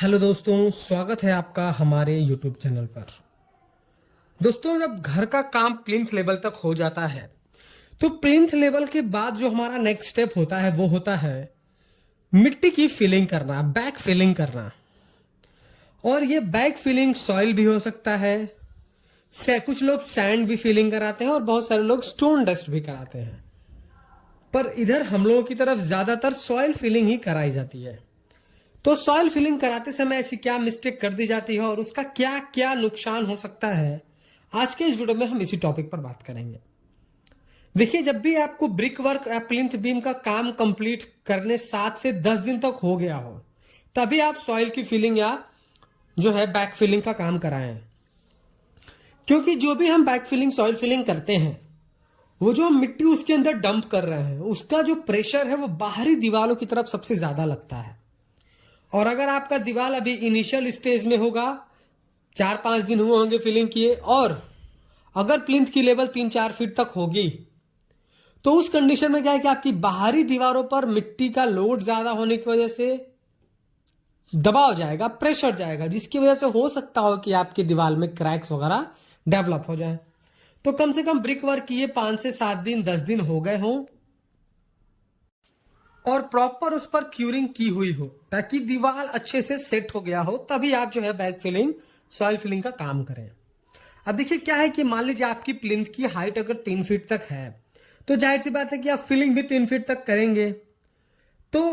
Hello दोस्तों, स्वागत है आपका हमारे YouTube चैनल पर। दोस्तों, जब घर का काम प्लिंथ लेवल तक हो जाता है तो प्लिंथ लेवल के बाद जो हमारा नेक्स्ट स्टेप होता है वो होता है मिट्टी की फिलिंग करना, बैक फिलिंग करना। और ये बैक फिलिंग सॉइल भी हो सकता है, से कुछ लोग सैंड भी फिलिंग कराते हैं और बहुत सारे लोग स्टोन डस्ट भी कराते हैं। पर इधर हम लोगों की तरफ ज्यादातर सॉइल फिलिंग ही कराई जाती है। तो सॉइल फिलिंग कराते समय ऐसी क्या मिस्टेक कर दी जाती है और उसका क्या क्या नुकसान हो सकता है, आज के इस वीडियो में हम इसी टॉपिक पर बात करेंगे। देखिए, जब भी आपको ब्रिक वर्क या प्लिंथ बीम का काम कंप्लीट करने 7 से 10 दिन तक हो गया हो, तभी आप सॉइल की फिलिंग या जो है बैक फिलिंग का काम कराएं। क्योंकि जो भी हम बैक फिलिंग सॉइल फिलिंग करते हैं, वो जो हम मिट्टी उसके अंदर डंप कर रहे हैं, उसका जो प्रेशर है वो बाहरी दीवारों की तरफ सबसे ज्यादा लगता है। और अगर आपका दीवार अभी इनिशियल स्टेज में होगा, 4-5 दिन हुए होंगे फिलिंग किए, और अगर प्लिंथ की लेवल 3-4 फीट तक होगी, तो उस कंडीशन में क्या है कि आपकी बाहरी दीवारों पर मिट्टी का लोड ज्यादा होने की वजह से दबाव जाएगा, प्रेशर जाएगा, जिसकी वजह से हो सकता हो कि आपकी दीवार में क्रैक्स वगैरह डेवलप हो जाए। तो कम से कम ब्रिक वर्क किए 5 से 7 दिन 10 दिन हो गए हों और प्रॉपर उस पर क्यूरिंग की हुई हो ताकि दीवार अच्छे से सेट हो गया हो, तभी आप जो है बैक फिलिंग सॉइल फिलिंग का काम करें। अब देखिए क्या है कि मान लीजिए आपकी प्लिंथ की हाइट अगर 3 फीट तक है, तो जाहिर सी बात है कि आप फिलिंग भी 3 फीट तक करेंगे। तो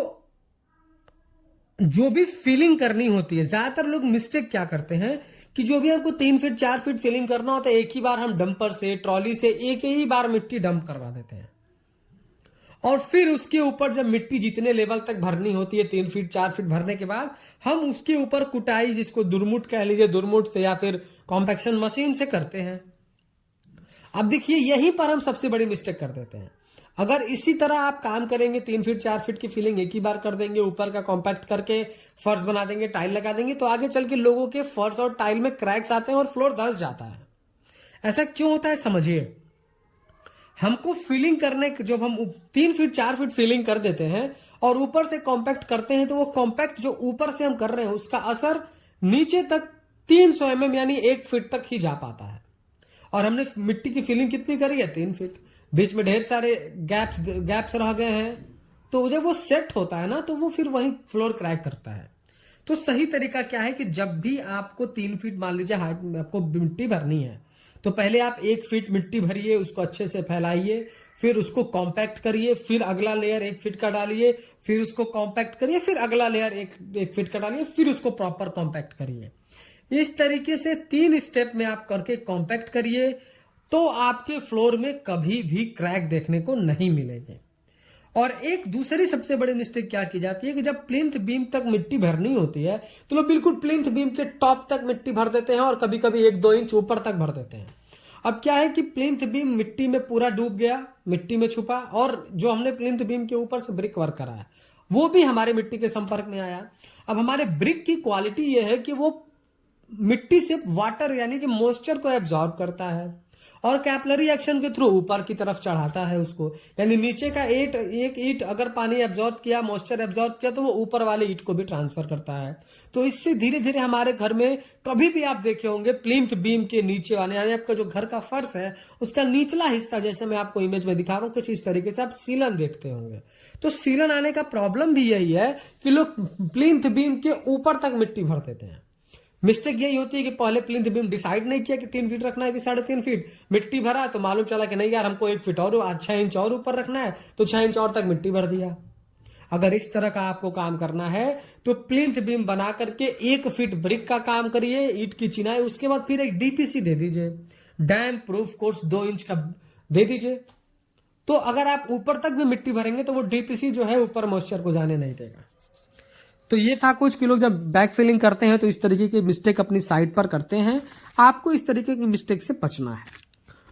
जो भी फिलिंग करनी होती है, ज्यादातर लोग मिस्टेक क्या करते हैं कि जो भी हमको 3 फीट 4 फीट फिलिंग करना होता है, एक ही बार हम डंपर से ट्रॉली से एक ही बार मिट्टी डंप करवा देते हैं। और फिर उसके ऊपर जब मिट्टी जितने लेवल तक भरनी होती है, 3 फीट 4 फीट भरने के बाद हम उसके ऊपर कुटाई, जिसको दुरमुट कह लीजिए, दुरमुट से या फिर कॉम्पैक्शन मशीन से करते हैं। अब देखिए, यहीं पर हम सबसे बड़ी मिस्टेक कर देते हैं। अगर इसी तरह आप काम करेंगे, 3 फीट 4 फीट की फिलिंग एक ही बार कर देंगे, ऊपर का कॉम्पैक्ट करके फर्श बना देंगे, टाइल लगा देंगे, तो आगे चल के लोगों के फर्श और टाइल में क्रैक्स आते हैं और फ्लोर धंस जाता है। ऐसा क्यों होता है समझिए। हमको फिलिंग करने, जब हम 3 फीट 4 फीट फिलिंग कर देते हैं और ऊपर से कॉम्पैक्ट करते हैं, तो वो कॉम्पैक्ट जो ऊपर से हम कर रहे हैं उसका असर नीचे तक 300 mm यानी 1 फीट तक ही जा पाता है। और हमने मिट्टी की फिलिंग कितनी करी है, 3 फीट, बीच में ढेर सारे गैप्स रह गए हैं। तो जब वो सेट होता है ना, तो वो फिर वही फ्लोर क्रैक करता है। तो सही तरीका क्या है कि जब भी आपको 3 फीट मान लीजिए हाइट में आपको मिट्टी भरनी है, तो पहले आप 1 फीट मिट्टी भरिए, उसको अच्छे से फैलाइए, फिर उसको कॉम्पैक्ट करिए, फिर अगला लेयर 1 फीट का डालिए, फिर उसको कॉम्पैक्ट करिए, फिर अगला लेयर 1 फीट का डालिए, फिर उसको प्रॉपर कॉम्पैक्ट करिए। इस तरीके से 3 स्टेप में आप करके कॉम्पैक्ट करिए, तो आपके फ्लोर में कभी भी क्रैक देखने को नहीं मिलेंगे। और एक दूसरी सबसे बड़ी मिस्टेक क्या की जाती है कि जब प्लिंथ बीम तक मिट्टी भरनी होती है, तो लोग बिल्कुल प्लिंथ बीम के टॉप तक मिट्टी भर देते हैं और कभी कभी 1-2 इंच ऊपर तक भर देते हैं। अब क्या है कि प्लिंथ बीम मिट्टी में पूरा डूब गया, मिट्टी में छुपा, और जो हमने प्लिंथ बीम के ऊपर से ब्रिक वर्क कराया वो भी हमारे मिट्टी के संपर्क में आया। अब हमारे ब्रिक की क्वालिटी यह है कि वो मिट्टी से वाटर यानी कि मॉइस्चर को एब्जॉर्ब करता है और कैपिलरी एक्शन के थ्रू ऊपर की तरफ चढ़ाता है उसको। यानी नीचे का एक ईंट अगर पानी एब्जॉर्ब किया, मॉइस्चर एब्जॉर्ब किया, तो वो ऊपर वाले ईंट को भी ट्रांसफर करता है। तो इससे धीरे धीरे हमारे घर में कभी भी आप देखे होंगे प्लिंथ बीम के नीचे वाले यानी आपका जो घर का फर्श है उसका निचला हिस्सा, जैसे मैं आपको इमेज में दिखा रहा हूँ, कुछ इस तरीके से आप सीलन देखते होंगे। तो सीलन आने का प्रॉब्लम भी यही है कि लोग प्लिंथ बीम के ऊपर तक मिट्टी भर देते हैं। मिस्टेक यही होती है कि पहले प्लिंथ बीम डिसाइड नहीं किया कि 3 फीट रखना है कि 3.5 फीट, मिट्टी भरा तो मालूम चला कि नहीं यार, हमको 1 फीट और 6 इंच और ऊपर रखना है, तो 6 इंच और तक मिट्टी भर दिया। अगर इस तरह का आपको काम करना है तो प्लिंथ बीम बना करके 1 फीट ब्रिक का काम करिए, ईंट की चिनाई, उसके बाद फिर एक डीपीसी दे दीजिए, डैम प्रूफ कोर्स 2 इंच का दे दीजिए। तो अगर आप ऊपर तक भी मिट्टी भरेंगे तो वो डीपीसी जो है ऊपर मॉइस्चर को जाने नहीं देगा। तो ये था कुछ कि लोग जब बैक फिलिंग करते हैं तो इस तरीके की मिस्टेक अपनी साइड पर करते हैं। आपको इस तरीके की मिस्टेक से बचना है।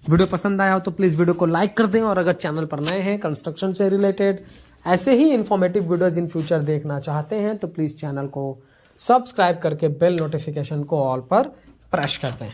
वीडियो पसंद आया हो तो प्लीज वीडियो को लाइक कर दें, और अगर चैनल पर नए हैं, कंस्ट्रक्शन से रिलेटेड ऐसे ही इंफॉर्मेटिव वीडियोज इन फ्यूचर देखना चाहते हैं, तो प्लीज चैनल को सब्सक्राइब करके बेल नोटिफिकेशन को ऑल पर प्रेस कर दें।